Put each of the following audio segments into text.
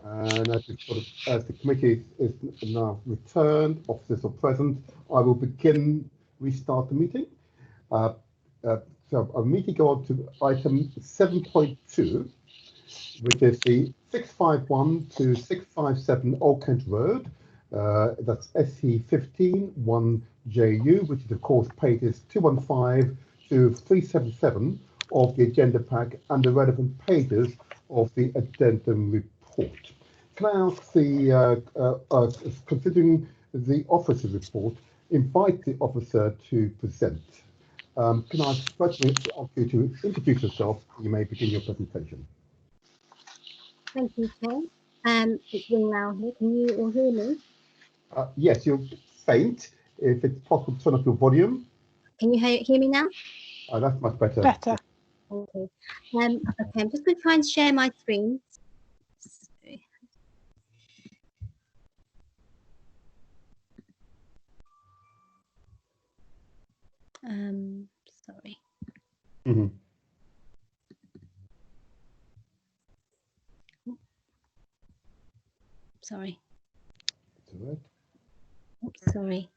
And as the committee is now returned, officers are present, I will restart the meeting. So our meeting go on to item 7.2, which is the 651 to 657 Old Kent Road. That's SE15 1JU, which is of course pages 215 to 377 of the agenda pack and the relevant pages of the addendum report. Can I ask considering the officer's report, invite the officer to present? Can I first ask you to introduce yourself? You may begin your presentation. Thank you, Chair. It's ring now here. Can you all hear me? Yes, you're faint. If it's possible, turn up your volume. Can you hear me now? That's much better. Okay. Okay, I'm just going to try and share my screen. Sorry. Mm-hmm. Sorry. That's all right. Oops, sorry.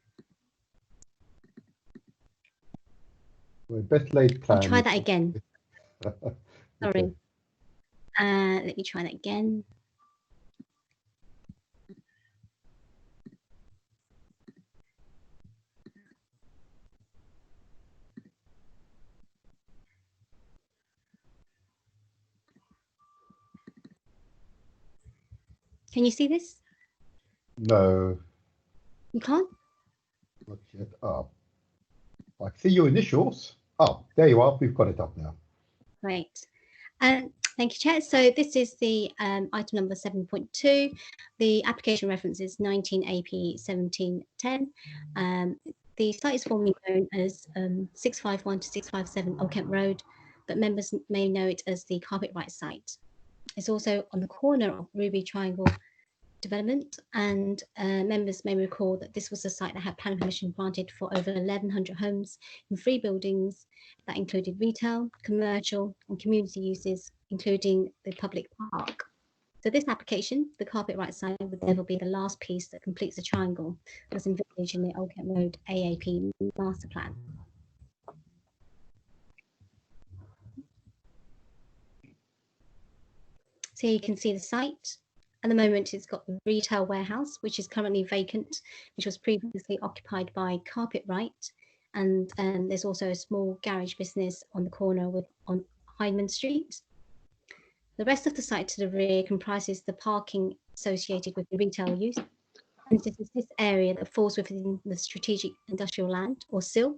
Well, best laid plan. I'll try that again. Okay. Sorry. Let me try that again. Can you see this? No. You can't? Not yet. Oh, I see your initials. Oh, there you are. We've got it up now. Great. Thank you, Chair. So this is the item number 7.2. The application reference is 19 AP 1710. The site is formerly known as 651 to 657 Old Kent Road, but members may know it as the Carpet Right site. It's also on the corner of Ruby Triangle development, and members may recall that this was a site that had planning permission granted for over 1,100 homes in 3 buildings that included retail, commercial and community uses, including the public park. So this application, the Carpet Right site, would therefore be the last piece that completes the triangle as envisaged in the Old Kent Road AAP master plan. So here you can see the site. At the moment, it's got the retail warehouse, which is currently vacant, which was previously occupied by Carpet Right. And there's also a small garage business on the corner on Hyndman Street. The rest of the site to the rear comprises the parking associated with the retail use. And this is this area that falls within the Strategic Industrial Land, or SIL.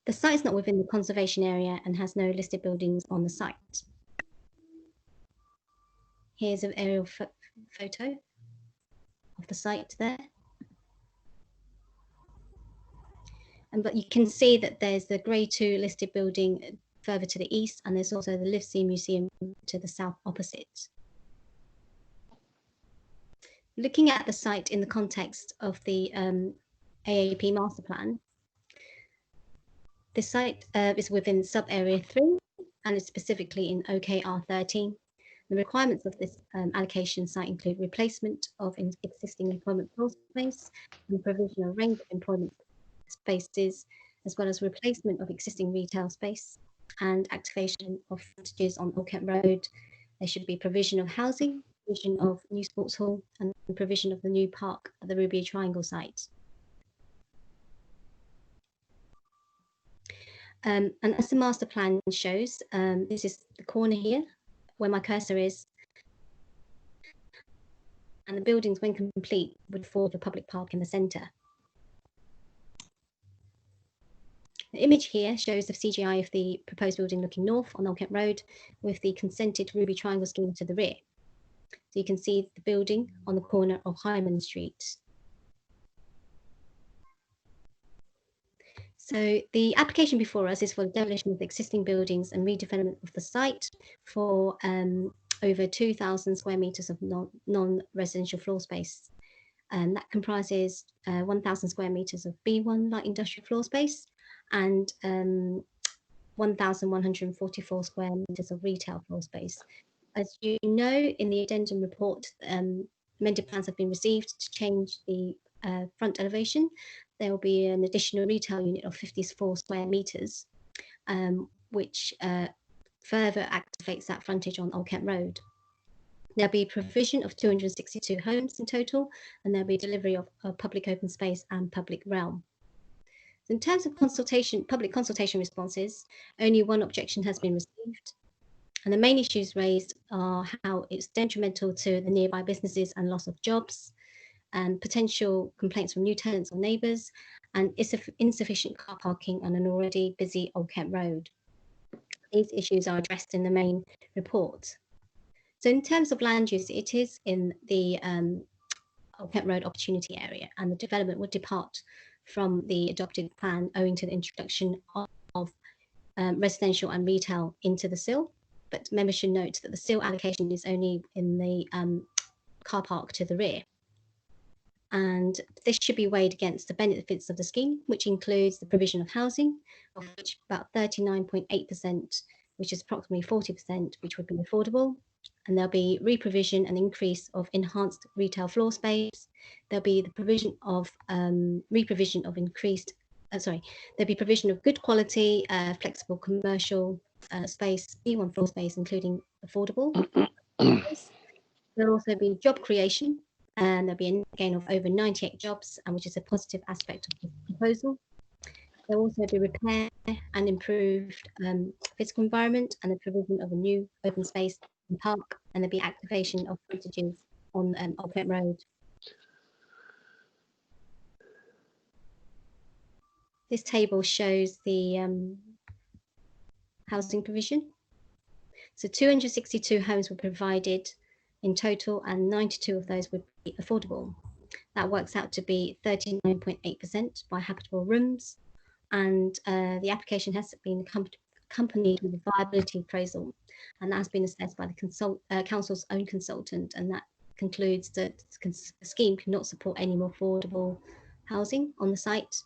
The site is not within the conservation area and has no listed buildings on the site. Here's an aerial photo of the site there. But you can see that there's the Grade 2 listed building further to the east, and there's also the Livesey Museum to the south opposite. Looking at the site in the context of the AAP master plan, this site is within sub-area 3 and is specifically in OKR13. The requirements of this allocation site include replacement of existing employment floor space and provision of a range of employment spaces, as well as replacement of existing retail space and activation of frontages on Old Kent Road. There should be provision of housing, provision of new sports hall, and provision of the new park at the Ruby Triangle site. And as the master plan shows, this is the corner here where my cursor is, and the buildings, when complete, would form the public park in the centre. The image here shows the CGI of the proposed building looking north on Old Kent Road with the consented Ruby Triangle scheme to the rear. So you can see the building on the corner of Hyndman Street. So the application before us is for the demolition of the existing buildings and redevelopment of the site for over 2,000 square metres of non-residential floor space. And that comprises 1,000 square metres of B1 light industrial floor space and 1,144 square metres of retail floor space. as you know, in the addendum report, amended plans have been received to change the front elevation. There will be an additional retail unit of 54 square metres, which further activates that frontage on Old Kent Road. There'll be provision of 262 homes in total, and there'll be delivery of public open space and public realm. So in terms of public consultation responses, only one objection has been received. And the main issues raised are how it's detrimental to the nearby businesses and loss of jobs, and potential complaints from new tenants or neighbours, and insufficient car parking on an already busy Old Kent Road. These issues are addressed in the main report. So in terms of land use, it is in the Old Kent Road opportunity area, and the development would depart from the adopted plan owing to the introduction of residential and retail into the SIL. But members should note that the SIL allocation is only in the car park to the rear. And this should be weighed against the benefits of the scheme, which includes the provision of housing, of which about 39.8%, which is approximately 40%, which would be affordable. And there'll be reprovision and increase of enhanced retail floor space. There'll be the provision of reprovision of increased, there'll be provision of good quality, flexible commercial space, E1 floor space, including affordable. There'll also be job creation, and there'll be a gain of over 98 jobs, and which is a positive aspect of the proposal. There'll also be repair and improved physical environment, and the provision of a new open space and park, and there'll be activation of frontages on Old Kent Road. This table shows the housing provision. So 262 homes were provided in total, and 92 of those would be affordable. That works out to be 39.8% by habitable rooms, and the application has been accompanied with a viability appraisal, and that's been assessed by the council's own consultant, and that concludes that the scheme cannot support any more affordable housing on the site.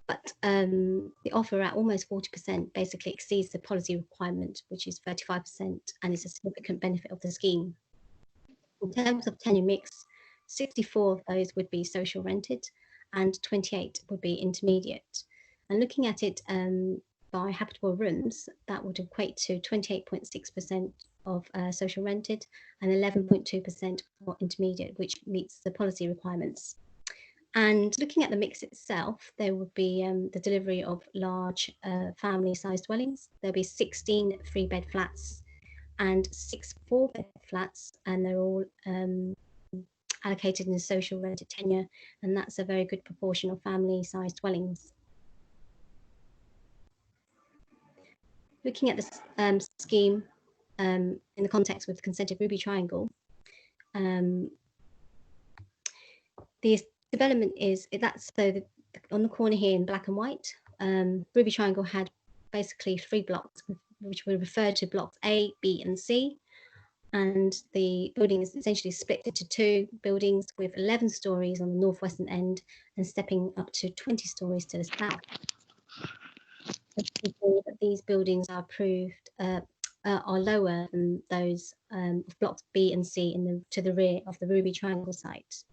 But the offer at almost 40% basically exceeds the policy requirement, which is 35%, and is a significant benefit of the scheme. In terms of tenure mix, 64 of those would be social rented and 28 would be intermediate. And looking at it by habitable rooms, that would equate to 28.6% of social rented and 11.2% for intermediate, which meets the policy requirements. And looking at the mix itself, there would be the delivery of large family-sized dwellings. There'll be 16 three-bed flats and 6 4-bed flats, and they're all allocated in social rented tenure, and that's a very good proportion of family-sized dwellings. Looking at this scheme in the context with the consented Ruby Triangle, the development is on the corner here in black and white. Ruby Triangle had basically 3 blocks, which were referred to blocks A, B, and C. And the building is essentially split into 2 buildings with 11 stories on the northwestern end and stepping up to 20 stories to the south. These buildings are approved are lower than those of blocks B and C to the rear of the Ruby Triangle site.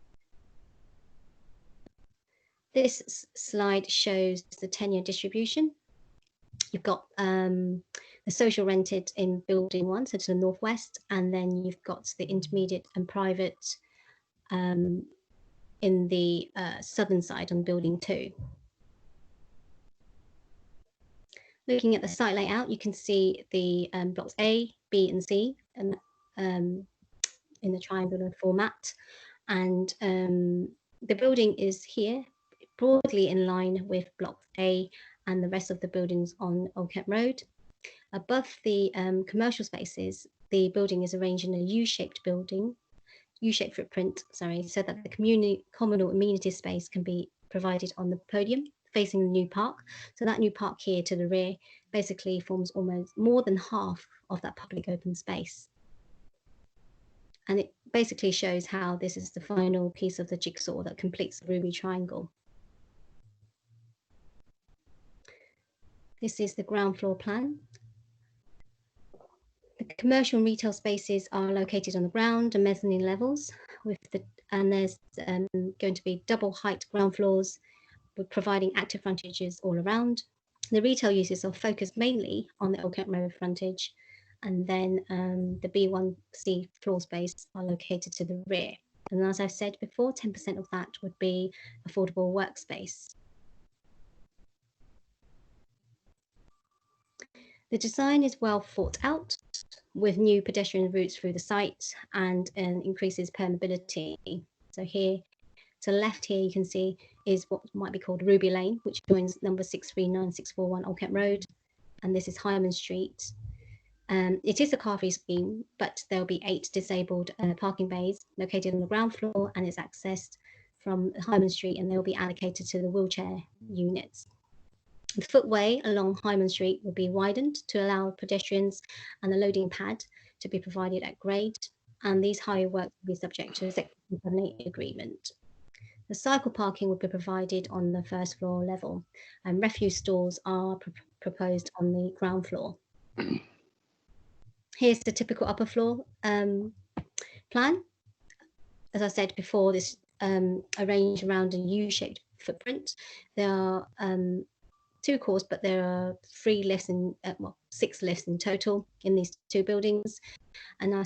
This slide shows the tenure distribution. You've got the social rented in building 1, so to the northwest, and then you've got the intermediate and private in the southern side on building 2. Looking at the site layout, you can see the blocks A, B, and C in the triangular format, and the building is here broadly in line with block A and the rest of the buildings on Old Kent Road. Above the commercial spaces, the building is arranged in a U-shaped footprint, so that the communal amenity space can be provided on the podium facing the new park. So that new park here to the rear basically forms almost more than half of that public open space. And it basically shows how this is the final piece of the jigsaw that completes the Ruby Triangle. This is the ground floor plan. The Commercial and retail spaces are located on the ground and mezzanine levels, and there's going to be double height ground floors with providing active frontages all around. The retail uses are focused mainly on the Old Kent Road frontage, and then the B1C floor space are located to the rear. And as I've said before, 10% of that would be affordable workspace. The design is well thought out, with new pedestrian routes through the site and increases permeability. So here to the left here, you can see is what might be called Ruby Lane, which joins number 639641 Old Kent Road, and this is Hyman Street. It is a car-free scheme, but there'll be 8 disabled parking bays located on the ground floor, and it's accessed from Hyman Street, and they'll be allocated to the wheelchair units. The footway along Hyman Street will be widened to allow pedestrians and the loading pad to be provided at grade, and these highway works will be subject to a Section 78 agreement. The cycle parking will be provided on the first floor level, and refuse stores are proposed on the ground floor. Here's the typical upper floor plan. As I said before, this arranged around a U-shaped footprint. There are 2 cores, but there are 3 lifts in, 6 lifts in total in these 2 buildings. And I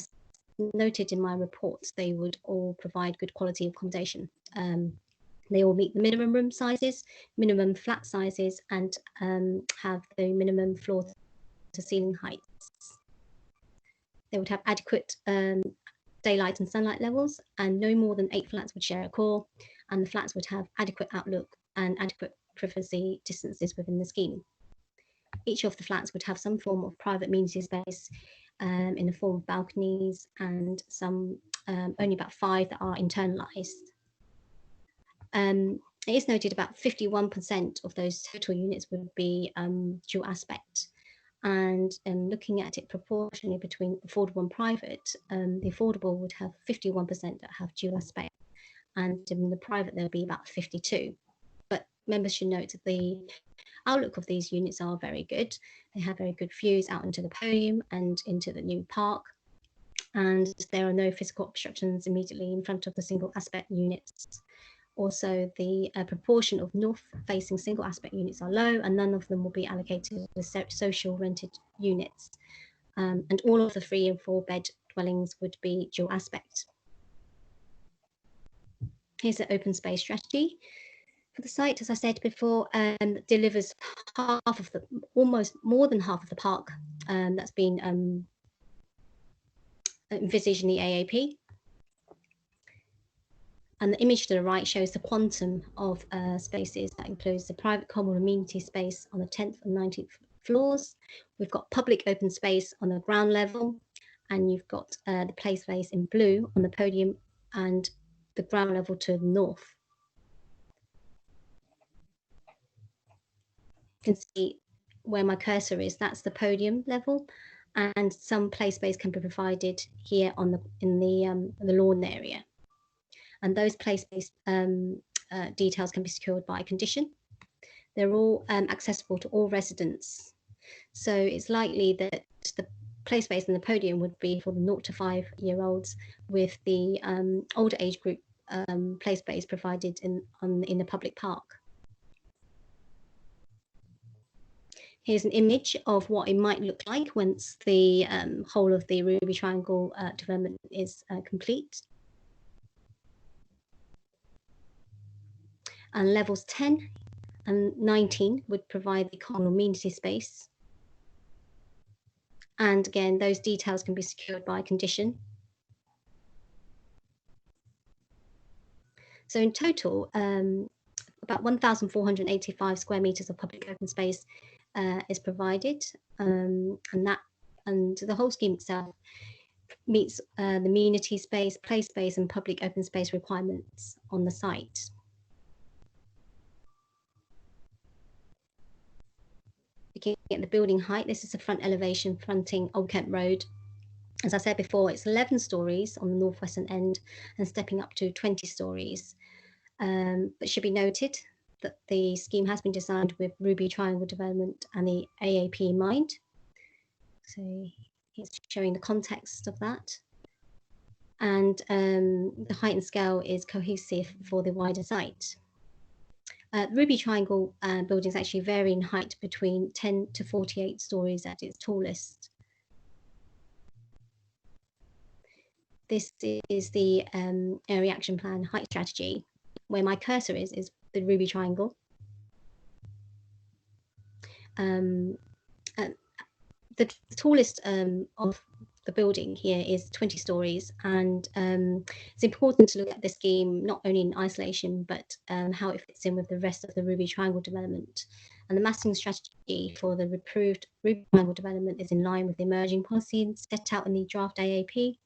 noted in my reports they would all provide good quality accommodation. They all meet the minimum room sizes, minimum flat sizes, and have the minimum floor to ceiling heights. They would have adequate daylight and sunlight levels, and no more than 8 flats would share a core, and the flats would have adequate outlook and adequate privacy distances within the scheme. Each of the flats would have some form of private amenity space in the form of balconies, and some only about 5 that are internalised. It is noted about 51% of those total units would be dual aspect, and looking at it proportionally between affordable and private, the affordable would have 51% that have dual aspect, and in the private there'll be about 52. But members should note that the outlook of these units are very good. They have very good views out into the podium and into the new park, and there are no physical obstructions immediately in front of the single aspect units. Also, the proportion of north-facing single aspect units are low, and none of them will be allocated to social rented units. And all of the 3 and 4 bed dwellings would be dual aspect. Here's the open space strategy for the site. As I said before, delivers half of the, almost more than half of the park that's been envisaged in the AAP. And the image to the right shows the quantum of spaces. That includes the private common amenity space on the 10th and 19th floors. We've got public open space on the ground level, and you've got the play space in blue on the podium and the ground level to the north. You can see where my cursor is, that's the podium level, and some play space can be provided here on the in the lawn area. And those play space details can be secured by condition. They're all accessible to all residents. So it's likely that the play space in the podium would be for the 0 to 5-year-olds, with the older age group play space provided in the public park. Here's an image of what it might look like once the whole of the Ruby Triangle development is complete. And levels 10 and 19 would provide the common amenity space. And again, those details can be secured by condition. So in total, about 1,485 square meters of public open space is provided, and the whole scheme itself meets the amenity space, play space, and public open space requirements on the site. Looking at the building height, this is the front elevation fronting Old Kent Road. As I said before, it's 11 stories on the northwestern end and stepping up to 20 stories. But it should be noted that the scheme has been designed with Ruby Triangle development and the AAP in mind. So It's showing the context of that. And the height and scale is cohesive for the wider site. Ruby Triangle buildings actually vary in height between 10 to 48 stories at its tallest. This is the area action plan height strategy. Where my cursor is the Ruby Triangle. The tallest of the building here is 20 stories, and it's important to look at the scheme not only in isolation but how it fits in with the rest of the Ruby Triangle development. And the massing strategy for the approved Ruby Triangle development is in line with the emerging policy set out in the draft AAP,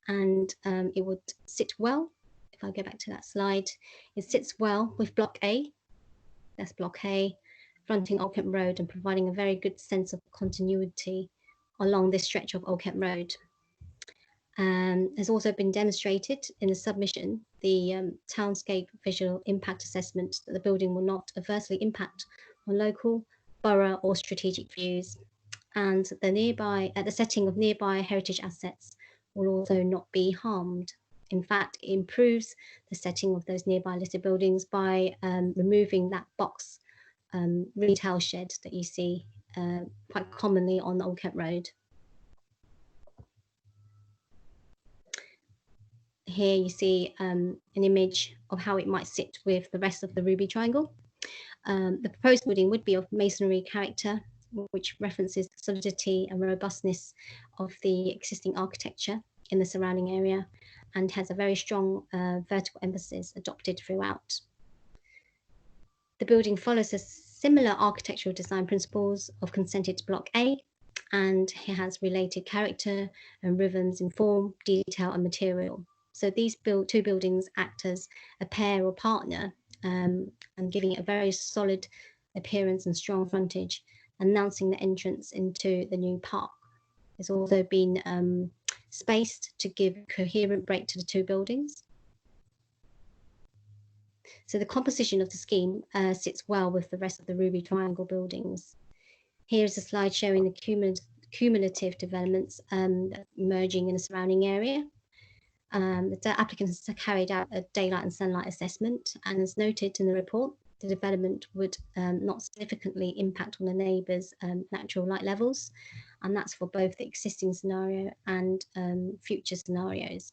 and it would sit well. If I go back to that slide, it sits well with Block A, that's Block A, fronting Old Kent Road and providing a very good sense of continuity along this stretch of Old Kent Road. Has also been demonstrated in the submission, the townscape visual impact assessment, that the building will not adversely impact on local, borough or strategic views, and the setting of nearby heritage assets will also not be harmed. In fact, it improves the setting of those nearby listed buildings by removing that box retail shed that you see quite commonly on Old Kent Road. Here you see an image of how it might sit with the rest of the Ruby Triangle. The proposed building would be of masonry character, which references the solidity and robustness of the existing architecture in the surrounding area, and has a very strong vertical emphasis adopted throughout. The building follows a similar architectural design principles of consented to Block A, and it has related character and rhythms in form, detail and material. So these two buildings act as a pair or partner, and giving it a very solid appearance and strong frontage, announcing the entrance into the new park. It's also been spaced to give coherent break to the two buildings. So the composition of the scheme sits well with the rest of the Ruby Triangle buildings. Here's a slide showing the cumulative developments emerging in the surrounding area. The applicant has carried out a daylight and sunlight assessment, and as noted in the report, the development would not significantly impact on the neighbours' natural light levels, and that's for both the existing scenario and future scenarios.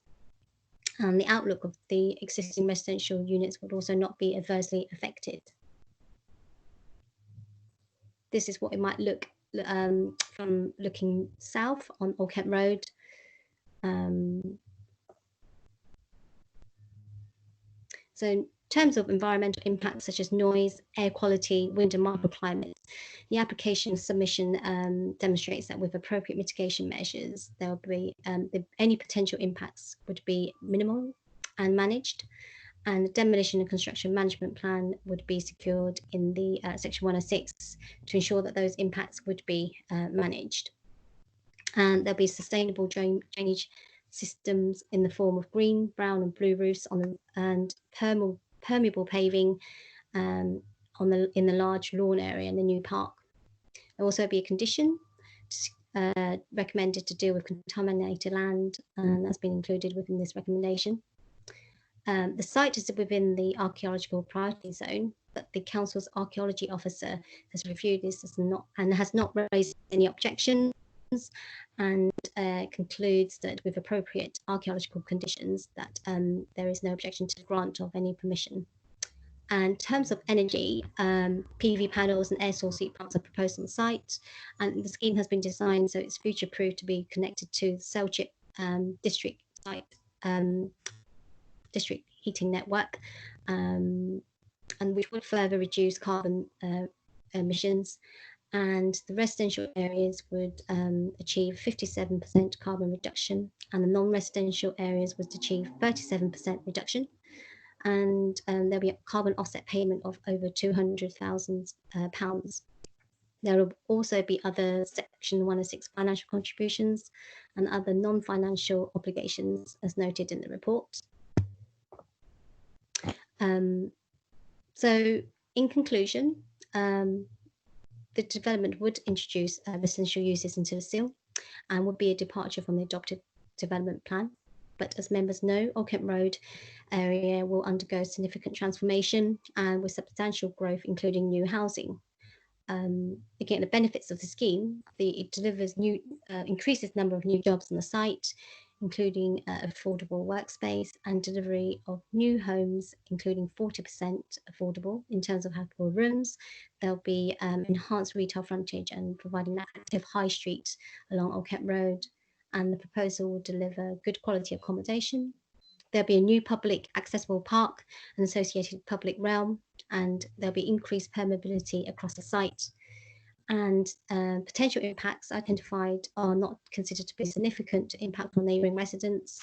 And the outlook of the existing residential units would also not be adversely affected. This is what it might look from looking south on Old Kent Road. So in terms of environmental impacts such as noise, air quality, wind and microclimate, the application submission demonstrates that with appropriate mitigation measures, there will be any potential impacts would be minimal and managed, and the demolition and construction management plan would be secured in the section 106 to ensure that those impacts would be managed. And there'll be sustainable drainage systems in the form of green, brown and blue roofs and permeable paving in the large lawn area in the new park. There will also be a condition recommended to deal with contaminated land, and that's been included within this recommendation. The site is within the archaeological priority zone, but the council's archaeology officer has reviewed this and has not raised any objections, and concludes that with appropriate archaeological conditions that there is no objection to the grant of any permission. And in terms of energy, PV panels and air source heat pumps are proposed on site, and the scheme has been designed so it's future-proof to be connected to the Southwark district site district heating network, and which would further reduce carbon emissions. And the residential areas would achieve 57% carbon reduction, and the non-residential areas would achieve 37% reduction. And there'll be a carbon offset payment of over £200,000. There will also be other Section 106 financial contributions and other non-financial obligations as noted in the report. So in conclusion, the development would introduce residential uses into the seal, and would be a departure from the adopted development plan. But as members know, Old Kent Road area will undergo significant transformation and with substantial growth, including new housing. Again, the benefits of the scheme, it delivers increases the number of new jobs on the site, including affordable workspace and delivery of new homes, including 40% affordable in terms of habitable rooms. There'll be enhanced retail frontage and providing that active high street along Old Kent Road. And the proposal will deliver good quality accommodation. There'll be a new public accessible park and associated public realm, and there'll be increased permeability across the site. And potential impacts identified are not considered to be significant impact on neighbouring residents.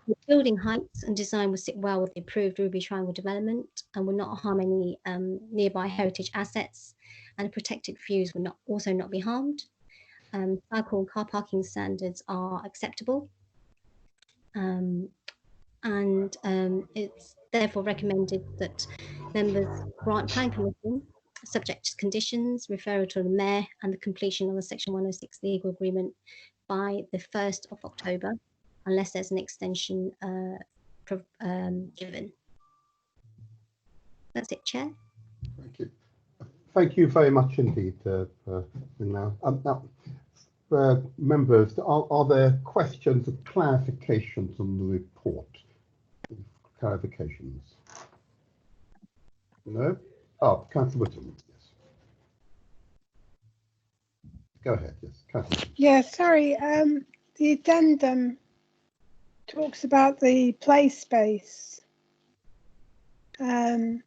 The building heights and design will sit well with the approved Ruby Triangle development and will not harm any nearby heritage assets, and protected views will also not be harmed. Cycle and car parking standards are acceptable. It's therefore recommended that members grant planning permission subject to conditions, referral to the mayor, and the completion of the Section 106 legal agreement by the 1st of October, unless there's an extension given. That's it, Chair. Thank you. Thank you very much indeed. Members, are there questions or clarifications on the report? Clarifications? No? Oh, Councillor Whittam, yes. Go ahead, yes. Councillor. Yeah, sorry. The addendum talks about the play space. And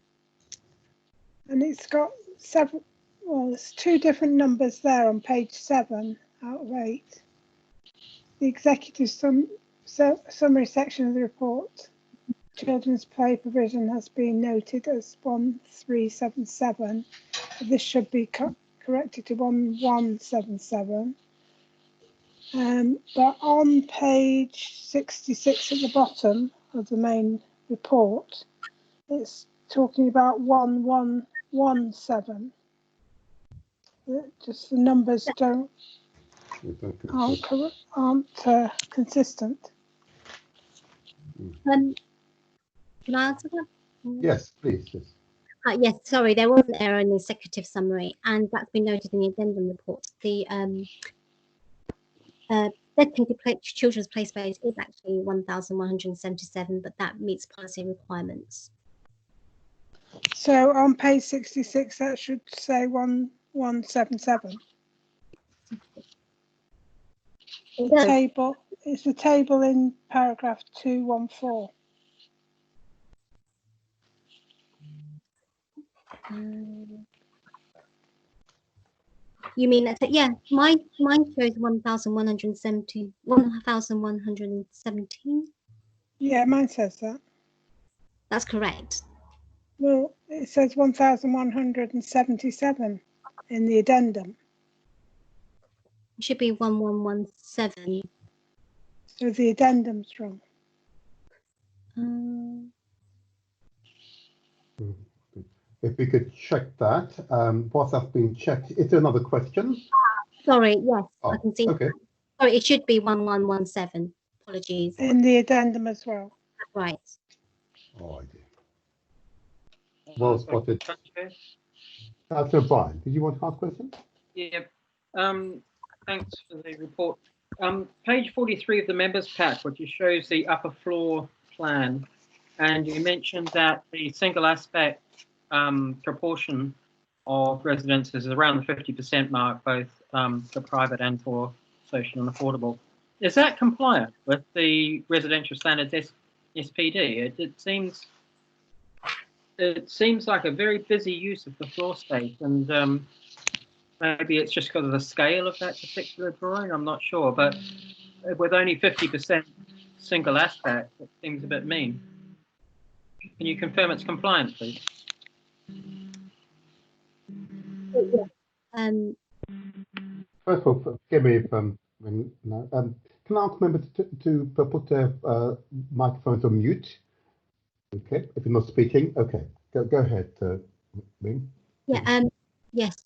it's got several, well, there's two different numbers there on page 7 out of 8. The executive summary section of the report, children's play provision has been noted as 1377. This should be corrected to 1177. But on page 66 at the bottom of the main report, it's talking about 1117. Just the numbers aren't consistent. Can I answer that? Yes, please. Yes. Yes, sorry, there was an error in the executive summary, and that's been noted in the addendum report. The designated children's play space is actually 1,177, but that meets policy requirements. So on page 66, that should say 1177. It's the table in paragraph 214. You mean that? Yeah, mine shows 1,117. 1,117. Yeah, mine says that. That's correct. Well, it says 1,177 in the addendum. It should be 1117. So the addendum's wrong. If we could check that, whilst that's been checked, is there another question? Sorry, yes, I can see. Okay. Sorry, it should be 1117. Apologies. In the addendum as well. Right. Oh, I did. Well spotted. Councillor Brian, did you want to ask a question? Yeah. Thanks for the report. Page 43 of the members pack, which shows the upper floor plan, and you mentioned that the single aspect proportion of residences is around the 50% mark, both for private and for social and affordable. Is that compliant with the residential standards SPD? It seems like a very busy use of the floor space, and maybe it's just because of the scale of that particular drawing, I'm not sure, but with only 50% single aspect, it seems a bit mean. Can you confirm it's compliant, please? First of all, forgive me if can I ask members to put their microphones on mute? Okay, if you're not speaking, okay, go ahead, Ming. Yeah. Yes.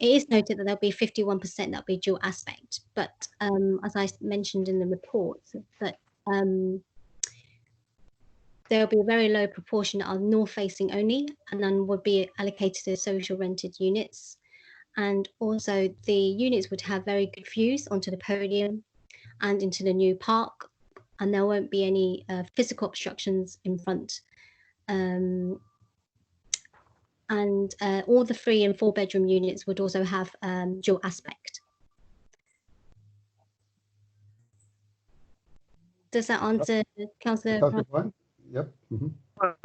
it is noted that there'll be 51% that'll be dual aspect, but as I mentioned in the report, that there'll be a very low proportion that are north facing only, and then would be allocated to social rented units. And also the units would have very good views onto the podium and into the new park, and there won't be any physical obstructions in front. And all the 3 and 4 bedroom units would also have dual aspect. Does that answer, Councillor? Yep.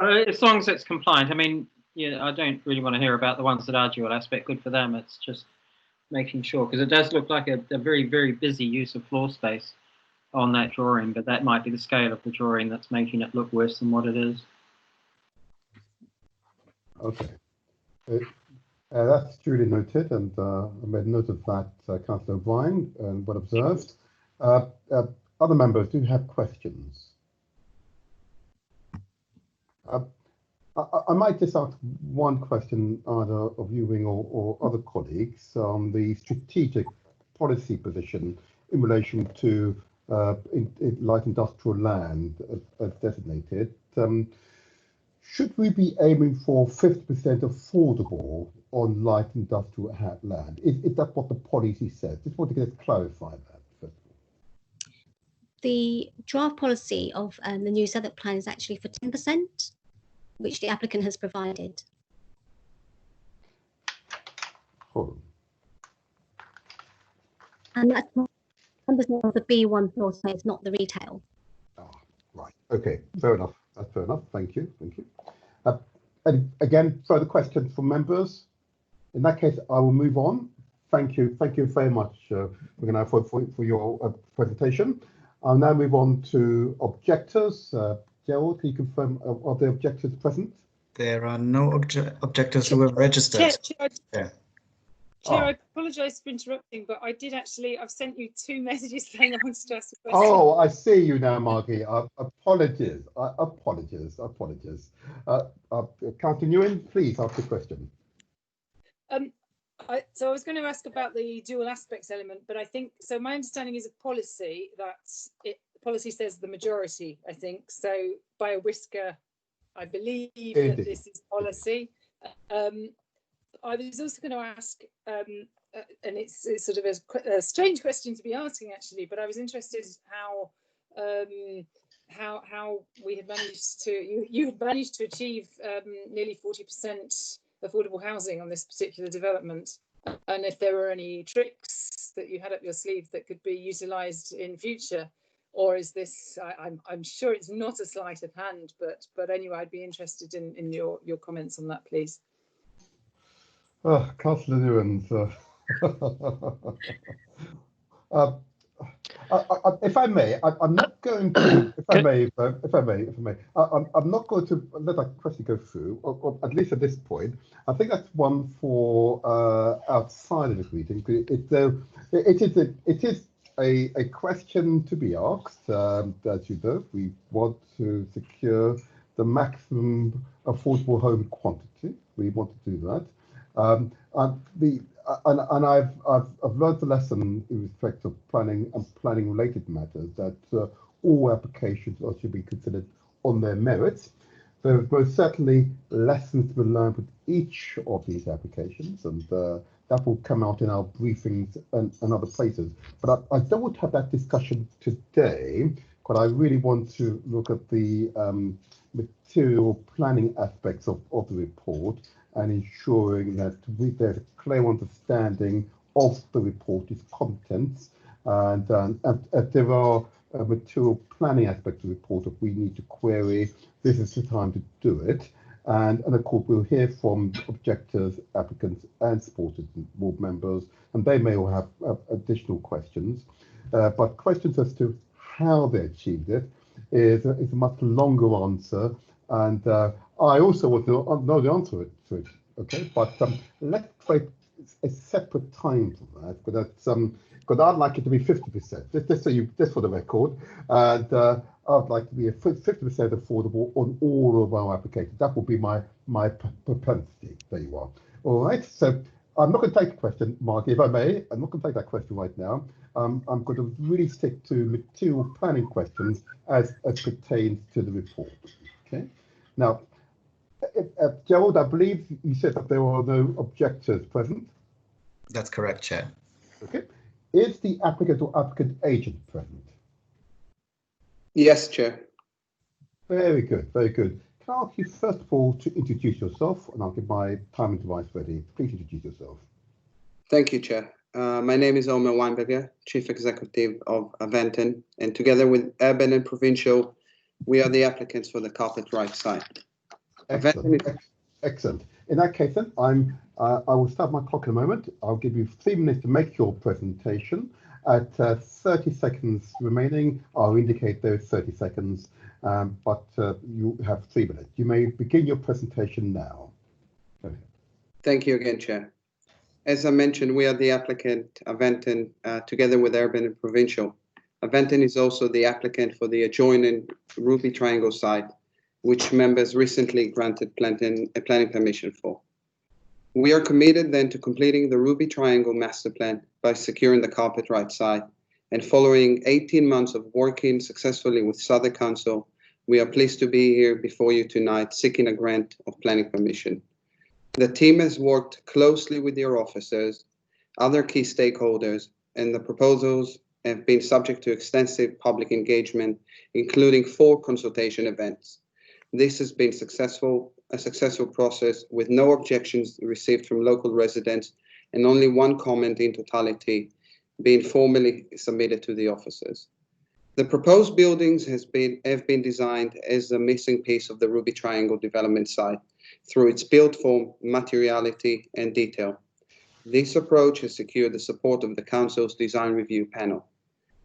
As long as it's compliant. I mean, yeah, I don't really want to hear about the ones that are dual aspect. Good for them. It's just making sure, because it does look like a very, very busy use of floor space on that drawing, but that might be the scale of the drawing that's making it look worse than what it is. Okay. That's duly noted, and I made note of that, Councillor O'Brien, and well observed. Other members do have questions. I might just ask one question either of you, Wing, or other colleagues on the strategic policy position in relation to light industrial land as designated. Should we be aiming for 50% affordable on light industrial land? Is that what the policy says? Just want to get clarify that first of all. The draft policy of the new Southwark plan is actually for 10%, which the applicant has provided. Hold on. And that's not 10% of the B1 floor space, not the retail. Right. Okay. Fair enough. That's fair enough. Thank you. Thank you. And again, further questions from members? In that case, I will move on. Thank you. Thank you very much, for your presentation. I'll now move on to objectors. Gerald, can you confirm, are the objectors present? There are no objectors who have registered. Chair, I apologise for interrupting, but I did actually, I've sent you 2 messages saying I wanted to ask a question. Oh, I see you now, Margie. Apologies. Apologies. Councillor Nguyen, please ask the question. So I was going to ask about the dual aspects element, but I think, so my understanding is a policy that the policy says the majority, I think. So by a whisker, I believe that this is policy. I was also going to ask, and it's sort of a strange question to be asking actually, but I was interested how we had managed to, you had managed to achieve nearly 40% affordable housing on this particular development, and if there were any tricks that you had up your sleeve that could be utilised in future, or is this? I'm sure it's not a sleight of hand, but anyway, I'd be interested in your comments on that, please. Councillor Nguyen, if I may, I'm not going to. If I may, I'm not going to let that question go through, or at least at this point. I think that's one for outside of this meeting. It is a question to be asked. As you know, we want to secure the maximum affordable home quantity. We want to do that. And I've learned the lesson in respect of planning and planning related matters that all applications should be considered on their merits. There's most certainly lessons to be learned with each of these applications, and that will come out in our briefings and other places. But I don't want to have that discussion today, because I really want to look at the material planning aspects of the report, and ensuring that there's a clear understanding of the report, its contents, and if there are material planning aspects of the report that we need to query, this is the time to do it. And of course, we'll hear from objectors, applicants, and supporters and board members, and they may all have additional questions. But questions as to how they achieved it is a much longer answer, and I also want to know the answer to it. Okay, but let's create a separate time for that. But that's because I'd like it to be 50%. Just for the record, and I'd like to be a 50% affordable on all of our applications. That will be my propensity. There you are. All right. So I'm not going to take a question, Mark, if I may. I'm not going to take that question right now. I'm going to really stick to material planning questions as pertains to the report. Okay. Now, Gerald, I believe you said that there are no objectors present. That's correct, Chair. Okay. Is the applicant or applicant agent present? Yes, Chair. Very good, very good. Can I ask you first of all to introduce yourself, and I'll get my timing device ready. Please introduce yourself. Thank you, Chair. My name is Omer Weinberger, Chief Executive of Aventon, and together with Urban and Provincial, we are the applicants for the carpet right site. Excellent, excellent. In that case, then I will start my clock in a moment. I'll give you 3 minutes to make your presentation. At 30 seconds remaining, I'll indicate those 30 seconds, but you have 3 minutes. You may begin your presentation now. Go ahead. Thank you again, Chair. As I mentioned, we are the applicant, Aventon, together with Urban and Provincial. Aventon is also the applicant for the adjoining Ruby Triangle site, which members recently granted planning permission for. We are committed then to completing the Ruby Triangle master plan by securing the carpet right site, and following 18 months of working successfully with Southwark Council, we are pleased to be here before you tonight seeking a grant of planning permission. The team has worked closely with your officers, other key stakeholders, and the proposals have been subject to extensive public engagement, including 4 consultation events. This has been a successful process with no objections received from local residents and only 1 comment in totality being formally submitted to the officers. The proposed buildings have been designed as a missing piece of the Ruby Triangle development site through its build form, materiality, and detail. This approach has secured the support of the Council's design review panel.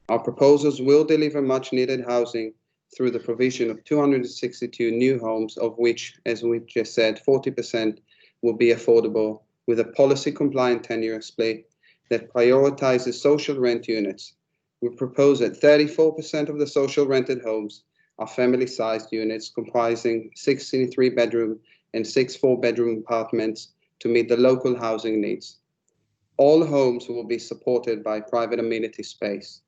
Our proposals will deliver much needed housing through the provision of 262 new homes, of which, as we've just said, 40% will be affordable, with a policy-compliant tenure split that prioritizes social rent units. We propose that 34% of the social rented homes are family-sized units comprising 6 3-bedroom and 6 4-bedroom apartments to meet the local housing needs. All homes will be supported by private amenity space,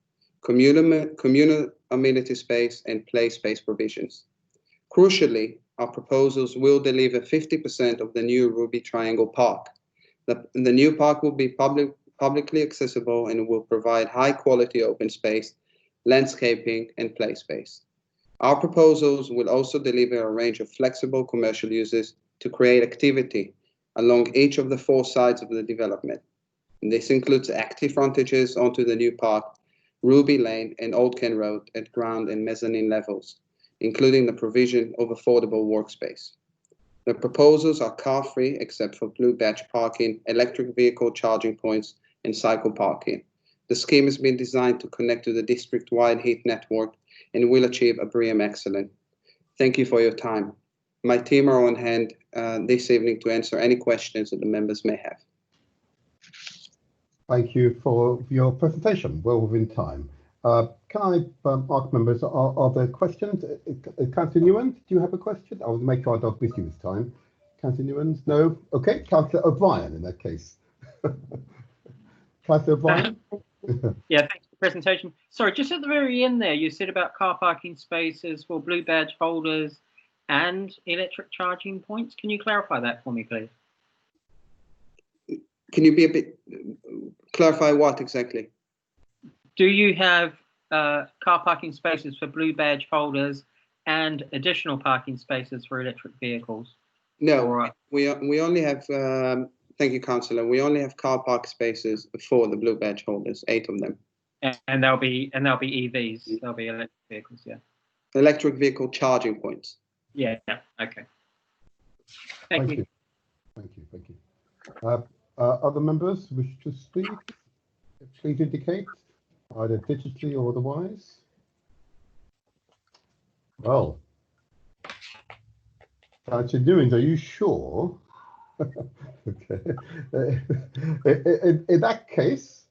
communal amenity space, and play space provisions. Crucially, our proposals will deliver 50% of the new Ruby Triangle Park. The new park will be publicly accessible and will provide high-quality open space, landscaping, and play space. Our proposals will also deliver a range of flexible commercial uses to create activity along each of the 4 sides of the development. This includes active frontages onto the new park, Ruby Lane, and Old Ken Road at ground and mezzanine levels, including the provision of affordable workspace. The proposals are car-free except for blue badge parking, electric vehicle charging points, and cycle parking. The scheme has been designed to connect to the district-wide heat network and will achieve a BREEAM Excellent. Thank you for your time. My team are on hand this evening to answer any questions that the members may have. Thank you for your presentation, well within time. Can I ask members, are there questions? Councillor Newman, do you have a question? I'll make sure I don't miss you this time. Councillor Newman, no? Okay, Councillor O'Brien in that case. Councillor O'Brien? Yeah, thanks for the presentation. Sorry, just at the very end there, you said about car parking spaces for blue badge holders and electric charging points. Can you clarify that for me, please? Can you be a bit, clarify what exactly? Do you have car parking spaces for blue badge holders and additional parking spaces for electric vehicles? No, or, we only have, thank you, Councillor, we only have car park spaces for the blue badge holders, 8 of them. And they'll be EVs, they'll be electric vehicles, yeah. Electric vehicle charging points. Yeah, okay. Thank you. Thank you. Other members wish to speak? Please indicate, either digitally or otherwise. Well, Councillor Newman, are you sure? Okay. In that case,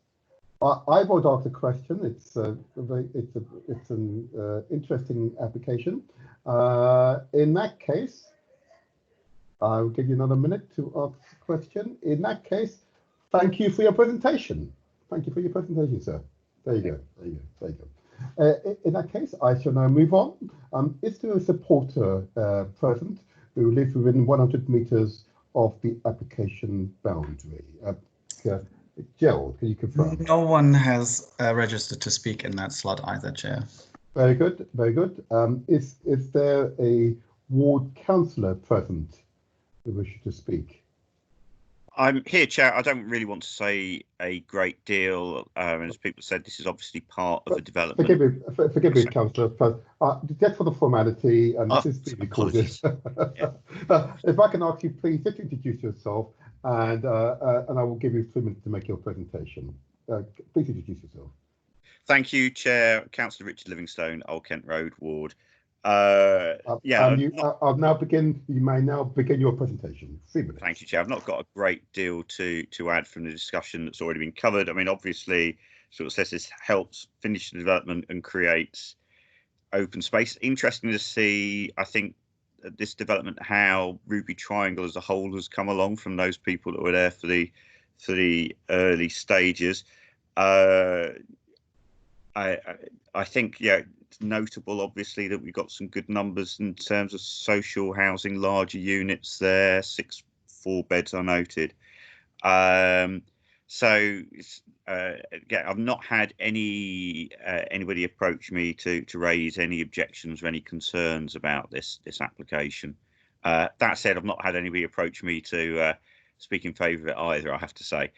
I won't ask a question. It's an interesting application. In that case, I'll give you another minute to ask a question. In that case, thank you for your presentation. Thank you for your presentation, sir. There you go. There you go. There you go. In that case, I shall now move on. Is there a supporter present who lives within 100 metres of the application boundary? Gerald, can you confirm? No one has registered to speak in that slot either, Chair. Very good, very good. Is there a ward councillor present who wishes to speak? I'm here, Chair. I don't really want to say a great deal. As people said, this is obviously part of the development. Forgive me, Councillor. Just for the formality, and this is being recorded. If I can ask you, please, just introduce yourself, and I will give you 3 minutes to make your presentation. Please introduce yourself. Thank you, Chair. Councillor Richard Livingstone, Old Kent Road, Ward. I'll now begin. You may now begin your presentation. 3 minutes. Thank you, Chair. I've not got a great deal to add from the discussion that's already been covered. I mean, obviously, sort of says this helps finish the development and creates open space. Interesting to see, I think, this development, how Ruby Triangle as a whole has come along from those people that were there for the early stages. I think, yeah, it's notable, obviously, that we've got some good numbers in terms of social housing, larger units there, 6 4-beds are noted. Again, I've not had anybody approach me to raise any objections or any concerns about this application. That said, I've not had anybody approach me to speak in favour of it either, I have to say.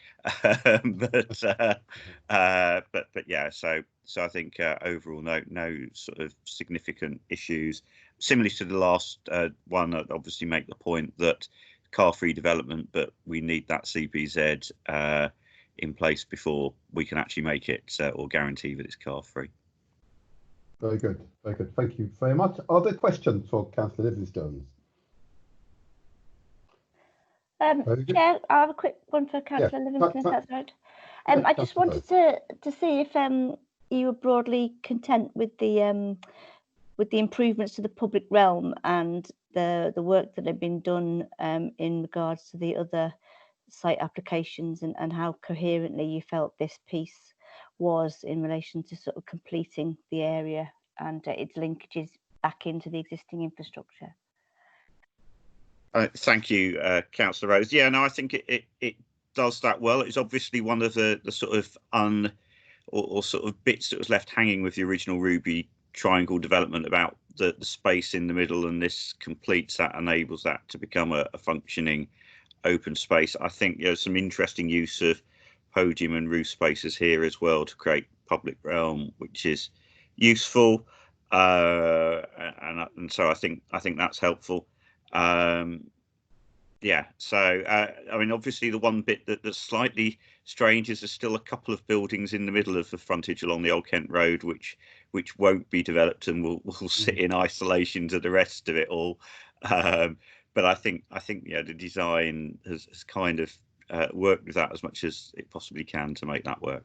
But yeah, so I think overall no sort of significant issues. Similarly to the last one, I'd obviously make the point that car-free development, but we need that CPZ in place before we can actually make it or guarantee that it's car-free. Very good, very good. Thank you very much. Are there questions for Councillor Livingstone? Chair, I have a quick one for Councillor Livingstone, if that's right. I just wanted to see if you were broadly content with the improvements to the public realm and the work that had been done in regards to the other site applications, and how coherently you felt this piece was in relation to sort of completing the area and its linkages back into the existing infrastructure. Thank you, Councillor Rose. Yeah, no, I think it does that well. It's obviously one of the sort of or sort of bits that was left hanging with the original Ruby Triangle development about the space in the middle, and this completes that, enables that to become a functioning open space. I think there's some interesting use of podium and roof spaces here as well to create public realm, which is useful, and so I think that's helpful. Yeah, so I mean, obviously the one bit that's slightly strange is there's still a couple of buildings in the middle of the frontage along the Old Kent Road which won't be developed and will sit in isolation to the rest of it all. But I think yeah, the design has kind of worked with that as much as it possibly can to make that work.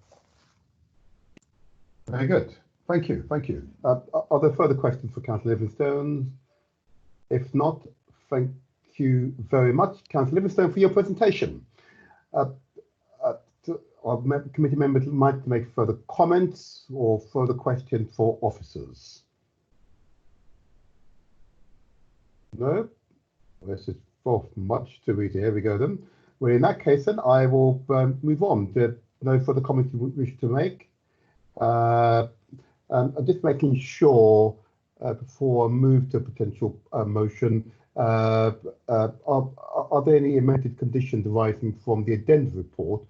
Very good. Thank you. Thank you. Are there further questions for Councillor Livingstone? If not, thank you very much, Councillor Livingstone, for your presentation. Our committee members might make further comments or further questions for officers. No? This is for much to read. Here we go then. Well, in that case, then I will move on. No further comments you wish to make. I'm just making sure before I move to a potential motion. Are there any amended conditions arising from the addendum report?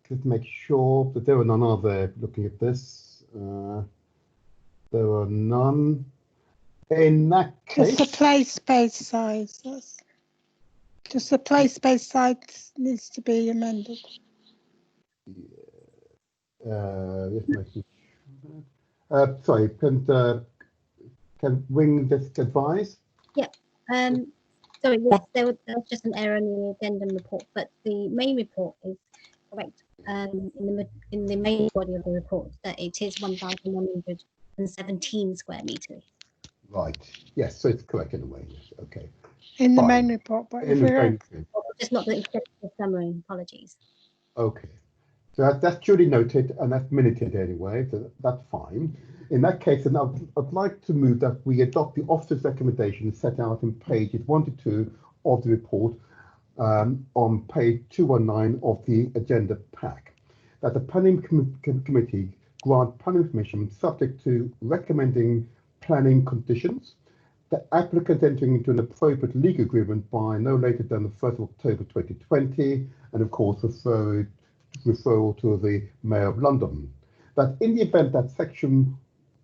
Just make sure that there are none, are there? Looking at this, there are none. In that case, just the play space size. Just the play space size needs to be amended. Just making sure. Sorry, can Wing just advise? Yeah. Sorry, there was just an error in the addendum report, but the main report is correct. In the main body of the report, that it is 1,117 square meters. Right. Yes. So it's correct in a way. Yes. Okay. In the main report, but if we're just not the executive summary. Apologies. Okay. So that's duly noted and that's minuted anyway, so that's fine. In that case, then I'd like to move that we adopt the officer's recommendations set out in pages 1 to 2 of the report on page 219 of the agenda pack. That the planning committee grant planning permission subject to recommending planning conditions, the applicant entering into an appropriate legal agreement by no later than the 1st of October 2020, and of course referral to the Mayor of London. That in the event that section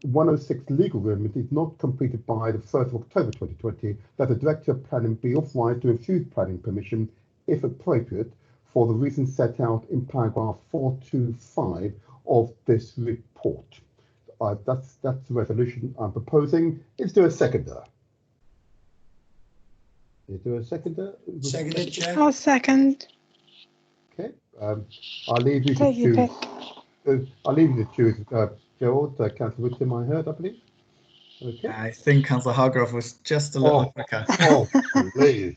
106 legal agreement is not completed by the 1st of October 2020, that the Director of Planning be authorised to refuse planning permission, if appropriate, for the reasons set out in paragraph 425 of this report. That's the resolution I'm proposing. Is there a seconder? Is there a seconder? Seconded, Chair. I'll second. Okay. I'll leave you Take to your choose. pick. I'll leave you to choose, Gerald. Councillor Whittam, I heard, I believe. Okay. I think Councillor Hargrove was just a little quicker. Oh, please.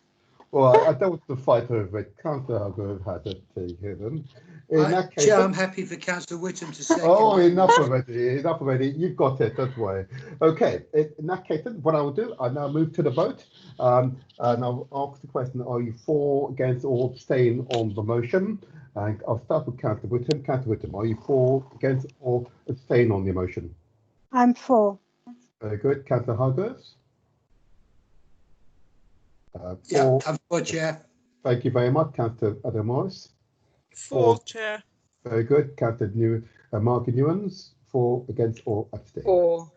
Well, I don't want to fight over it. Councillor Hargrove had it given. In that case, Chair, I'm happy for Councillor Whittam to second. oh, enough already. You've got it, don't worry. Okay, in that case, then, what I will do, I'll now move to the vote. And I'll ask the question, are you for, against, or abstain on the motion? And I'll start with Councillor Whittam. Councillor Whittam, are you for, against, or abstain on the motion? I'm for. Very good. Councillor Hargrove? Yeah, I'm for, Chair. Thank you very much. Councillor Adam Morris? For, Chair. Very good. Councillor Margaret Newlands, for, against, or abstain? For.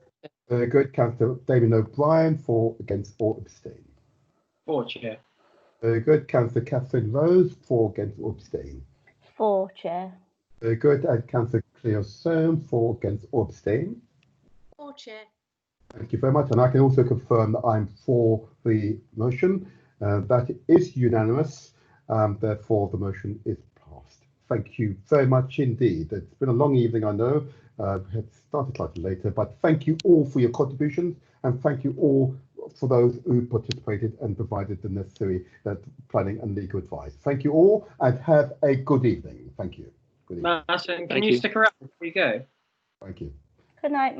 Very good. Councillor David O'Brien, for, against, or abstain? For, Chair. Very good. Councillor Catherine Rose, for, against, or abstain? For, Chair. Very good. And Councillor Cleo Soam, for, against, or abstain? For, Chair. Thank you very much. And I can also confirm that I'm for the motion. That is unanimous. Therefore, the motion is passed. Thank you very much indeed. It's been a long evening, I know. It started slightly later, but thank you all for your contributions, and thank you all for those who participated and provided the necessary planning and legal advice. Thank you all, and have a good evening. Thank you. Good evening. Martin, can you stick around before you go? Thank you. Good night,